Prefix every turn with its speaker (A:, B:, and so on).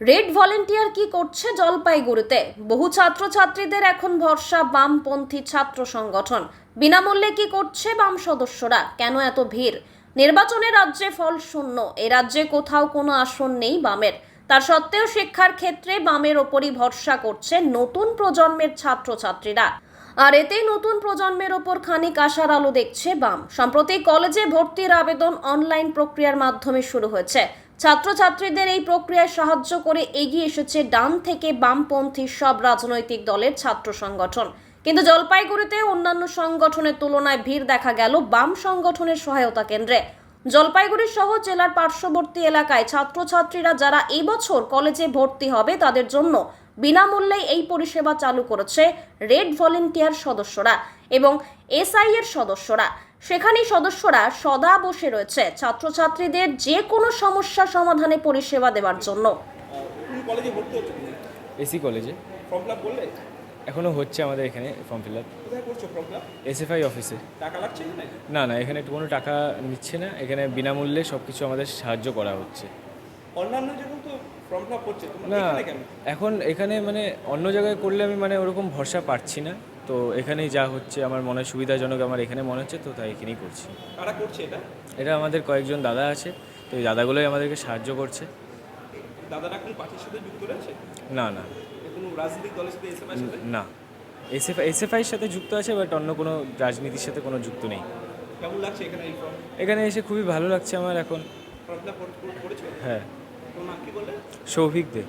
A: Red volunteer কি করছে জলপাইগুড়িতে? বহু ছাত্রছাত্রীদের এখন ভরসা বামপন্থী ছাত্র সংগঠন। বিনামূল্যে কি করছে বাম সদস্যরা? কেন এত ভিড়? নির্বাচনে রাজ্যে ফল শূন্য। এ রাজ্যে কোথাও কোনো আসন নেই বামের। তার সত্ত্বেও শিক্ষার ক্ষেত্রে বামের ওপরই ভরসা করছে নতুন প্রজন্মের ছাত্রছাত্রীরা। আর এতেই নতুন প্রজন্মের ওপর খানিক আশার আলো দেখছে বাম। সম্প্রতি কলেজে ভর্তির আবেদন অনলাইন প্রক্রিয়ার মাধ্যমে শুরু হয়েছে। ছাত্রছাত্রীদের এই প্রক্রিয়ায় সাহায্য করে এগিয়ে এসেছে ডান থেকে বামপন্থী সব রাজনৈতিক দলের ছাত্র সংগঠন। কিন্তু জলপাইগুড়িতে অন্যান্য সংগঠনের তুলনায় ভিড় দেখা গেল বাম সংগঠনের সহায়তা কেন্দ্রে। জলপাইগুড়ি সহ জেলার পার্শ্ববর্তী এলাকায় ছাত্রছাত্রীরা যারা এই বছর কলেজে ভর্তি হবে তাদের জন্য বিনামূল্যে এই পরিষেবা চালু করেছে রেড ভলেন্টিয়ার সদস্যরা এবং এসআই এর সদস্যরা। সেখানেই সদস্যরা সদা বসে রয়েছে ছাত্রছাত্রীদের যে কোনো সমস্যা সমাধানে পরিষেবা দেওয়ার জন্য।
B: কলেজে ভর্তি হচ্ছে
C: এসি কলেজে
B: ফর্ম ফিল আপ করলে
C: এখনও হচ্ছে আমাদের এখানে ফর্ম ফিল আপ।
B: কোথায় করছো ফর্ম ফিল আপ?
C: এসএফআই অফিসে।
B: টাকা লাগছে না?
C: না না, এখানে কোনো টাকা নিচ্ছে না, এখানে বিনামূল্যে সব কিছু আমাদের সাহায্য করা হচ্ছে।
B: অন্যান্য যখন তো ফর্ম ফিল আপ করছে তোমরা
C: না,
B: এখানে কেন?
C: এখন এখানে মানে অন্য জায়গায় করলে আমি মানে ওরকম ভরসা পাচ্ছি না, তো এখানেই যা হচ্ছে আমার মনে হয় সুবিধাজনক, আমার এখানে মনে হচ্ছে, তো তাই এখানেই করছি।
B: কারা করছে এটা?
C: এটা আমাদের কয়েকজন দাদা আছে, তো এই দাদাগুলোই আমাদেরকে সাহায্য করছে।
B: দাদারা কোন পার্টির সাথে যুক্ত রয়েছে?
C: না না
B: কোনো রাজনৈতিক দলের সাথে এসএমআই সাথে?
C: না, এসএফআইয়ের সাথে যুক্ত আছে, বাট অন্য কোনো রাজনীতির সাথে কোনো যুক্ত নেই।
B: কেমন লাগছে এখানে এই ফর্ম
C: এখানে এসে খুবই ভালো লাগছে আমার এখন।
B: ফিল আপ করেছো?
C: হ্যাঁ।
B: তোমার নাম কি বললে?
C: সৌভিক দে।